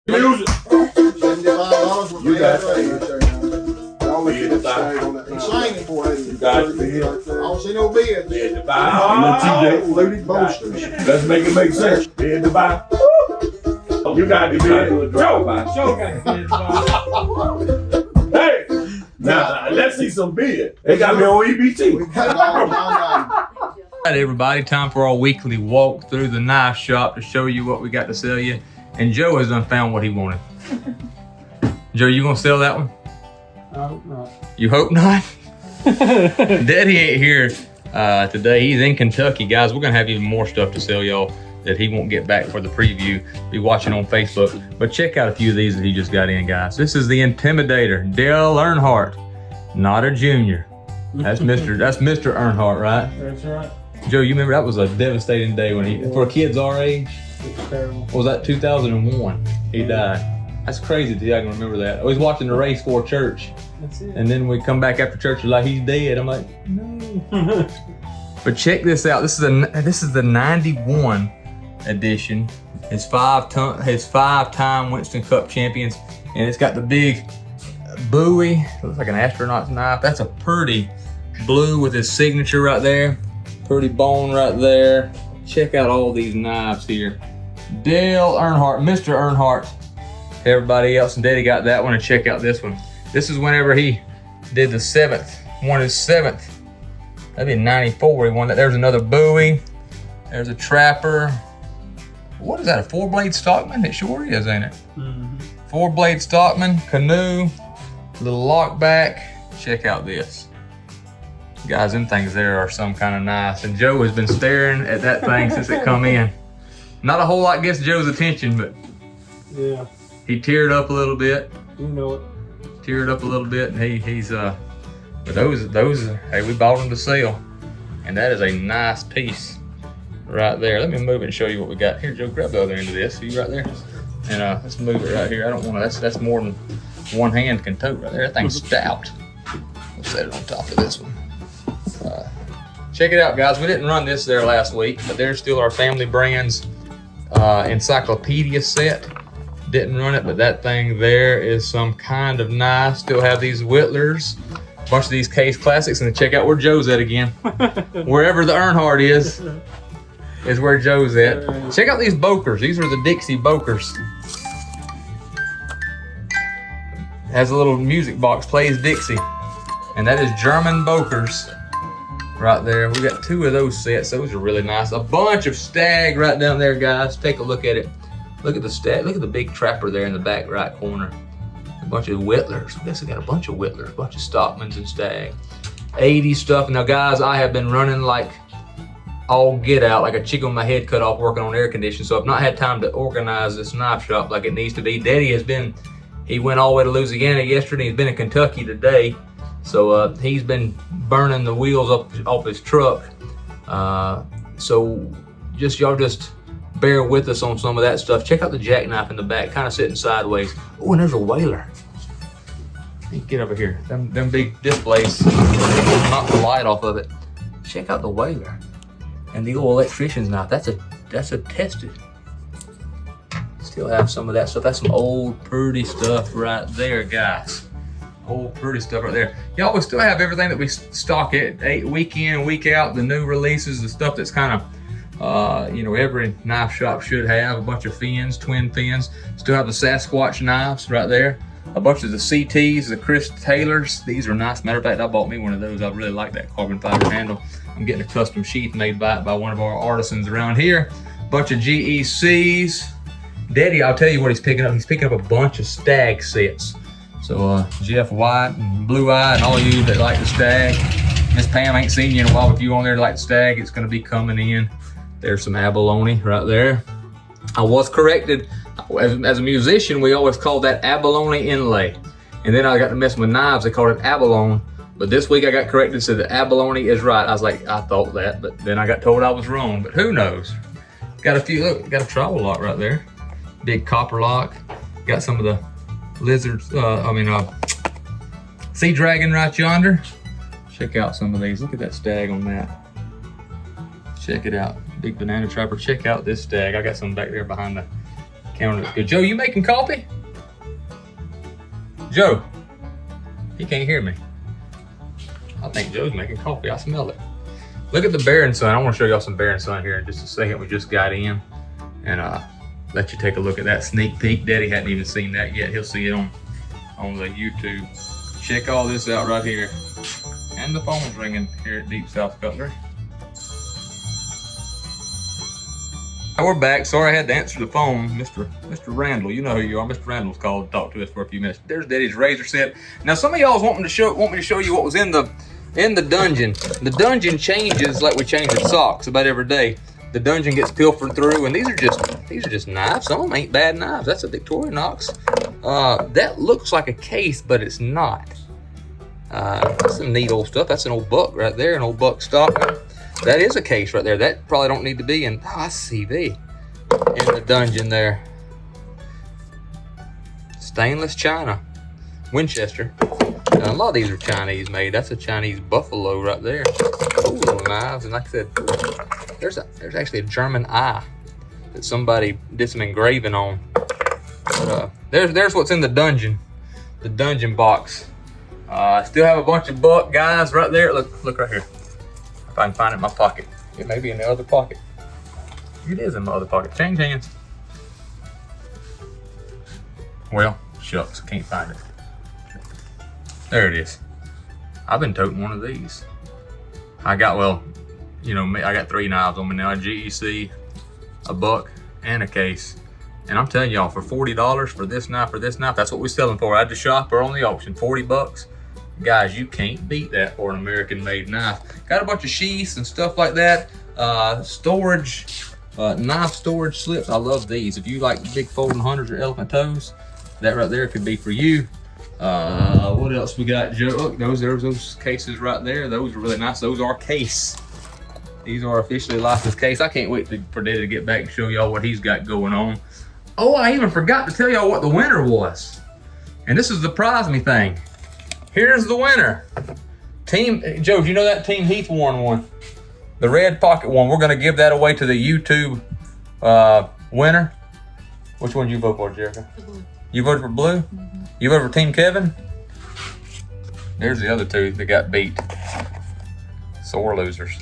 Use it. $75 You got Signing for it. You got it. I don't see no bids. Bid to buy. TJ Flutie boasters. Let's make it make sense. Bid to buy. You got the bid. Joe got the bid. Hey, now let's see some bid. They got me on EBT. We got it all down. All right, everybody, time for our weekly walk through the knife shop to show you what we got to sell you. And Joe has done found what he wanted. Joe, you gonna sell that one? I hope not. You hope not? Daddy ain't here today. He's in Kentucky, guys. We're gonna have even more stuff to sell y'all that he won't get back for the preview. Be watching on Facebook. But check out a few of these that he just got in, guys. This is the Intimidator, Dale Earnhardt, not a junior. That's Mr. Earnhardt, right? That's right. Joe, you remember that was a devastating day when for kids our age. It's terrible. What was that 2001? He died. That's crazy that I can remember that. I was watching the race for church. That's it. And then we come back after church, like he's dead. I'm like, no. But check this out. This is the 91 edition. His five-time Winston Cup champions, and it's got the big buoy. Looks like an astronaut's knife. That's a pretty blue with his signature right there. Pretty bone right there. Check out all these knives here. Dale Earnhardt, Mr. Earnhardt. Everybody else, and Daddy got that one, and check out this one. This is whenever he did the won his seventh. That'd be 94, he won that. There's another buoy. There's a trapper. What is that, a 4-blade Stockman? It sure is, ain't it? Mm-hmm. 4-blade Stockman, canoe, little lock back. Check out this. Guys, them things there are some kind of nice. And Joe has been staring at that thing since it come in. Not a whole lot gets Joe's attention, but Yeah, he teared up a little bit. you know it. Teared up a little bit, and he's but those hey, we bought them to sell, and that is a nice piece right there. Let me move it and show you what we got here. Joe, grab the other end of this. You right there, and let's move it right here. I don't want to. That's more than one hand can tote right there. That thing's stout. We'll set it on top of this one. Check it out, guys. We didn't run this there last week, but there's still our Family Brands encyclopedia set. Didn't run it, but that thing there is some kind of knife. Still have these Whittlers, a bunch of these Case Classics, and then check out where Joe's at again. Wherever the Earnhardt is where Joe's at. Check out these Bokers. These are the Dixie Bokers. Has a little music box, plays Dixie. And that is German Bokers right there. We got 2 of those sets. Those are really nice. A bunch of Stag right down there, guys. Take a look at it. Look at the Stag. Look at the big trapper there in the back right corner. A bunch of Whittlers. I guess I got a bunch of Whittlers, a bunch of Stockmans and Stag. 80 stuff. Now, guys, I have been running like all get out, like a chicken with my head cut off working on air conditioning. So I've not had time to organize this knife shop like it needs to be. Daddy has been, he went all the way to Louisiana yesterday. He's been in Kentucky today. So he's been burning the wheels off his truck. So y'all just bear with us on some of that stuff. Check out the jackknife in the back, kind of sitting sideways. Oh, and there's a Whaler. Get over here. Them big displays knock the light off of it. Check out the Whaler. And the old electrician's knife. That's a tested. Still have some of that stuff. That's some old pretty stuff right there, guys. Old pretty stuff right there. Y'all, we still have everything that we stock it week in, week out. The new releases, the stuff that's kind of every knife shop should have. A bunch of fins, twin fins. Still have the Sasquatch knives right there. A bunch of the CTs, the Chris Taylors. These are nice. Matter of fact, I bought me one of those. I really like that carbon fiber handle. I'm getting a custom sheath made by one of our artisans around here. Bunch of GECs. Daddy, I'll tell you what he's picking up. He's picking up a bunch of Stag sets. So Jeff White and Blue Eye and all you that like the Stag. Miss Pam ain't seen you in a while. If you on there like the Stag, it's gonna be coming in. There's some abalone right there. I was corrected. As a musician, we always call that abalone inlay. And then I got to messing with knives, they called it abalone. But this week I got corrected, said that abalone is right. I was like, I thought that, but then I got told I was wrong. But who knows? Got a few, look, got a trowel lock right there. Big copper lock. Got some of the lizards, sea dragon right yonder. Check out some of these. Look at that Stag on that. Check it out. Big banana trapper. Check out this Stag. I got some back there behind the Counter looks good. Joe, you making coffee? Joe, he can't hear me. I think Joe's making coffee. I smell it. Look at the Bear and Son. I want to show y'all some Bear and Son here in just a second. We just got in, and let you take a look at that sneak peek. Daddy hadn't even seen that yet. He'll see it on the YouTube. Check all this out right here. And the phone's ringing here at Deep South Cutlery. We're back. Sorry I had to answer the phone. Mr. Randall, you know who you are. Mr. Randall's called to talk to us for a few minutes. There's Daddy's razor set. Now some of y'all want me to show you what was in the dungeon. The dungeon changes like we change the socks about every day. The dungeon gets pilfered through, and these are just knives. Some of them ain't bad knives. That's a Victorinox. That looks like a case, but it's not. That's some neat old stuff. That's an old buck right there, an old buck stock. That is a case right there. That probably don't need to be in. Oh, I see in the dungeon there. Stainless china, Winchester. Now, a lot of these are Chinese made. That's a Chinese buffalo right there. Cool little knives, and like I said, there's actually a German eye that somebody did some engraving on. But, there's what's in the dungeon box. I still have a bunch of buck guys right there. Look right here. If I can find it in my pocket. It may be in the other pocket. It is in my other pocket. Change hands. Well, shucks, I can't find it. There it is. I've been toting one of these. I got 3 knives on me now, a GEC, a buck, and a case. And I'm telling y'all, for $40 for this knife, that's what we're selling for at the shop or on the auction, 40 bucks. Guys, you can't beat that for an American-made knife. Got a bunch of sheaths and stuff like that. Storage, knife storage slips. I love these. If you like big folding hunters or elephant toes, that right there could be for you. What else we got, Joe? Look, those cases right there. Those are really nice. Those are case. These are officially licensed case. I can't wait for Daddy to get back and show y'all what he's got going on. Oh, I even forgot to tell y'all what the winner was. And this is the prize me thing. Here's the winner. Joe, do you know that Team Heath won one? The red pocket one. We're gonna give that away to the YouTube winner. Which one did you vote for, Jerica? Blue. You voted for blue? Mm-hmm. You voted for Team Kevin? There's the other two that got beat. Sore losers.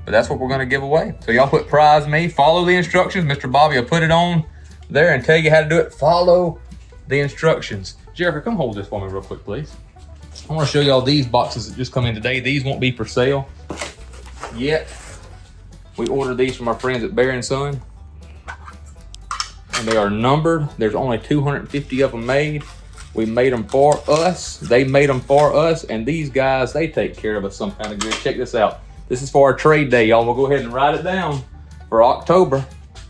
But that's what we're gonna give away. So y'all put prize me, follow the instructions. Mr. Bobby will put it on there and tell you how to do it. Follow the instructions. Jerica, come hold this for me real quick, please. I want to show y'all these boxes that just come in today. These won't be for sale yet. We ordered these from our friends at Bear and Son. And they are numbered. There's only 250 of them made. We made them for us. They made them for us. And these guys, they take care of us some kind of good. Check this out. This is for our trade day, y'all. We'll go ahead and write it down for October.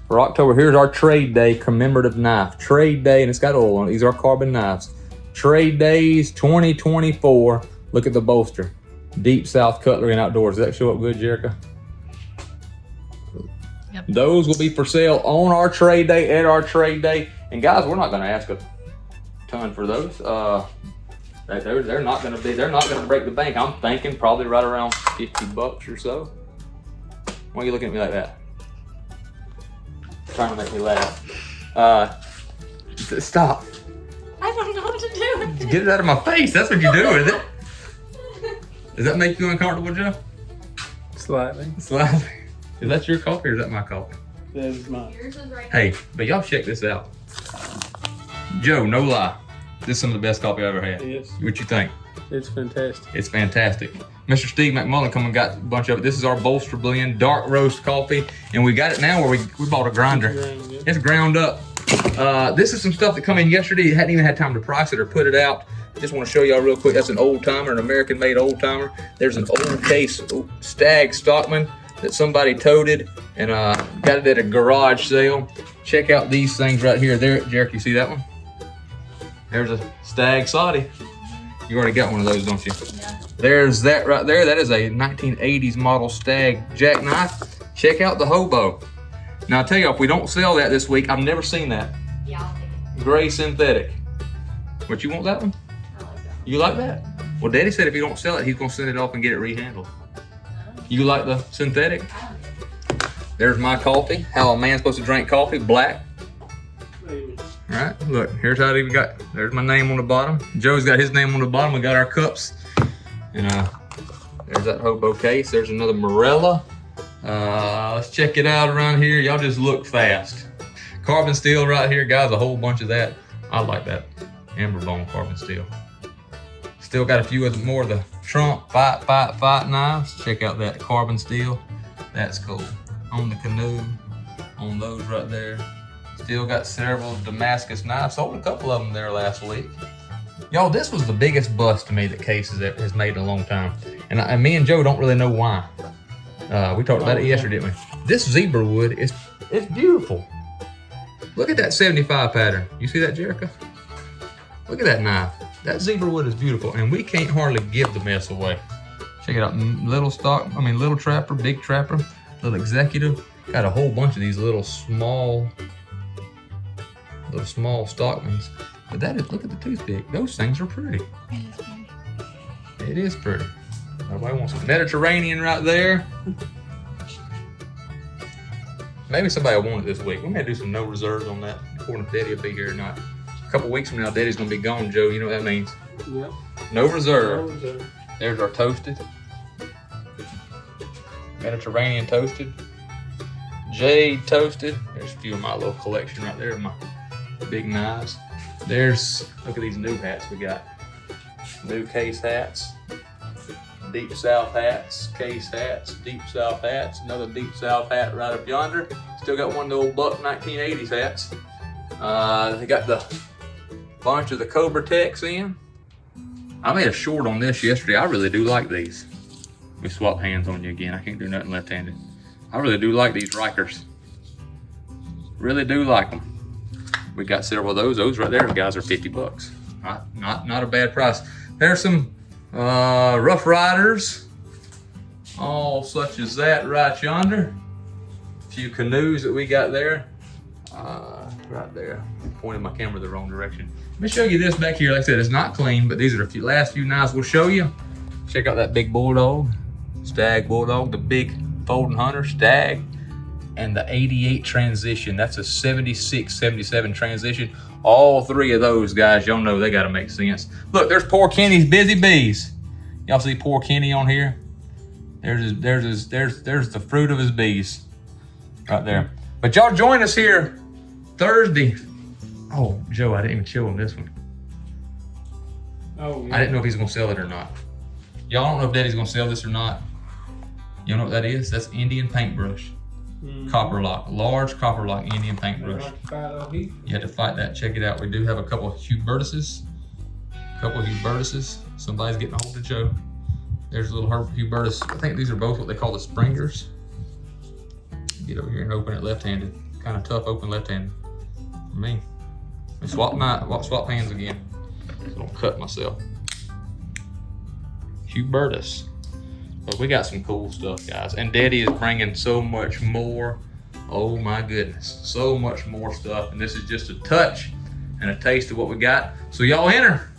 For October, here's our trade day commemorative knife. Trade day, and it's got oil on it. These are carbon knives. Trade Days 2024. Look at the bolster. Deep South Cutlery and Outdoors. Does that show up good, Jerica? Yep. Those will be for sale on our trade day, at our trade day. And guys, we're not going to ask a ton for those. They're not going to break the bank. I'm thinking probably right around 50 bucks or so. Why are you looking at me like that? Trying to make me laugh. Stop. I don't know what to do with it. Get it out of my face. That's what you do with it. Does that make you uncomfortable, Joe? Slightly. Slightly. Is that your coffee or is that my coffee? That is mine. Yours is right Hey, but y'all check this out. Joe, no lie. This is some of the best coffee I've ever had. Yes. What you think? It's fantastic. It's fantastic. Mr. Steve McMullen come and got a bunch of it. This is our bolster blend, dark roast coffee. And we got it now where we bought a grinder. It's ground up. This is some stuff that come in yesterday. Hadn't even had time to price it or put it out. I just want to show y'all real quick. That's an old timer, an American made old timer. There's an old case Stag Stockman that somebody toted and got it at a garage sale. Check out these things right here. There, Jerick, you see that one? There's a Stag Saudi. You already got one of those, don't you? Yeah. There's that right there. That is a 1980s model Stag jackknife. Check out the Hobo. Now, I'll tell you, if we don't sell that this week, I've never seen that. Yeah, I'll take it. Gray synthetic. But you want that one? I like that. You like that? Well, Daddy said if you don't sell it, he's going to send it off and get it rehandled. You like the synthetic? I don't get it. There's my coffee. How a man's supposed to drink coffee. Black. All right, look, here's how we got, there's my name on the bottom. Joe's got his name on the bottom. We got our cups. And there's that hobo case. There's another Morella. Let's check it out around here. Y'all just look fast. Carbon steel right here, guys, a whole bunch of that. I like that amber bone carbon steel. Still got a few more of the Trump fight knives. Check out that carbon steel. That's cool. On the canoe, on those right there. Still got several Damascus knives. Sold a couple of them there last week. Y'all, this was the biggest bust to me that Case has made in a long time. And me and Joe don't really know why. We talked about it yesterday, didn't we? This zebra wood it's beautiful. Look at that 75 pattern. You see that, Jericho? Look at that knife. That zebra wood is beautiful, and we can't hardly give the mess away. Check it out, little trapper, big trapper, little executive. Got a whole bunch of these little small Stockmans. But that is, look at the toothpick. Those things are pretty. It is pretty. Nobody wants some Mediterranean right there. Maybe somebody will want it this week. We may do some no reserves on that. According to Daddy will be here or not. A couple weeks from now, Daddy's gonna be gone, Joe. You know what that means? Yep. No reserve. No reserve. There's our toasted. Mediterranean toasted. Jade toasted. There's a few of my little collection right there, my big knives. There's, look at these new hats we got. New Case hats. Deep South hats, Case hats, Deep South hats. Another Deep South hat right up yonder. Still got one of the old buck 1980s hats. They got the bunch of the Cobratecs in. I made a short on this yesterday. I really do like these. Let me swap hands on you again. I can't do nothing left-handed. I really do like these Rikers. Really do like them. We got several of those. Those right there, guys, are 50 bucks. Not a bad price. There's some Rough Riders, all such as that right yonder. A few canoes that we got there. Right there. I'm pointing my camera the wrong direction. Let me show you this back here. Like I said, it's not clean, but these are the last few knives we'll show you. Check out that big bulldog, stag bulldog, the big folding hunter, stag, and the 88 transition. That's a 76, 77 transition. All three of those guys, y'all know they gotta make sense. Look, there's poor Kenny's busy bees. Y'all see poor Kenny on here? There's the fruit of his bees right there. But y'all join us here Thursday. Oh, Joe, I didn't even show him this one. Oh, yeah. I didn't know if he's gonna sell it or not. Y'all don't know if Daddy's gonna sell this or not. You know what that is? That's Indian paintbrush. Copper lock, large copper lock Indian paintbrush. You had to fight that. Check it out. We do have a couple of Hubertuses. Somebody's getting a hold of Joe. There's a little Hubertus. I think these are both what they call the Springers. Get over here and open it left-handed. Kind of tough open left-handed for me. Let me swap hands again. I don't cut myself. Hubertus. But we got some cool stuff, guys. And Daddy is bringing so much more. Oh my goodness. So much more stuff. And this is just a touch and a taste of what we got. So y'all enter.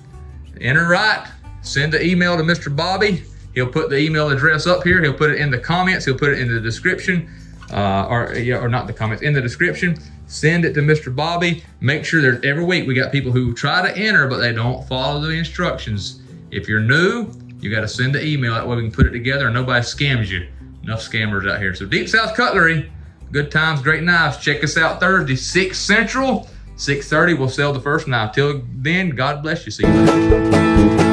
Enter right. Send the email to Mr. Bobby. He'll put the email address up here. He'll put it in the comments. He'll put it in the description. Or not the comments, in the description. Send it to Mr. Bobby. Make sure there's every week we got people who try to enter, but they don't follow the instructions. If you're new, you got to send the email. That way we can put it together and nobody scams you. Enough scammers out here. So Deep South Cutlery, good times, great knives. Check us out Thursday, 6 Central, 6:30. We'll sell the first knife. Till then, God bless you. See you later.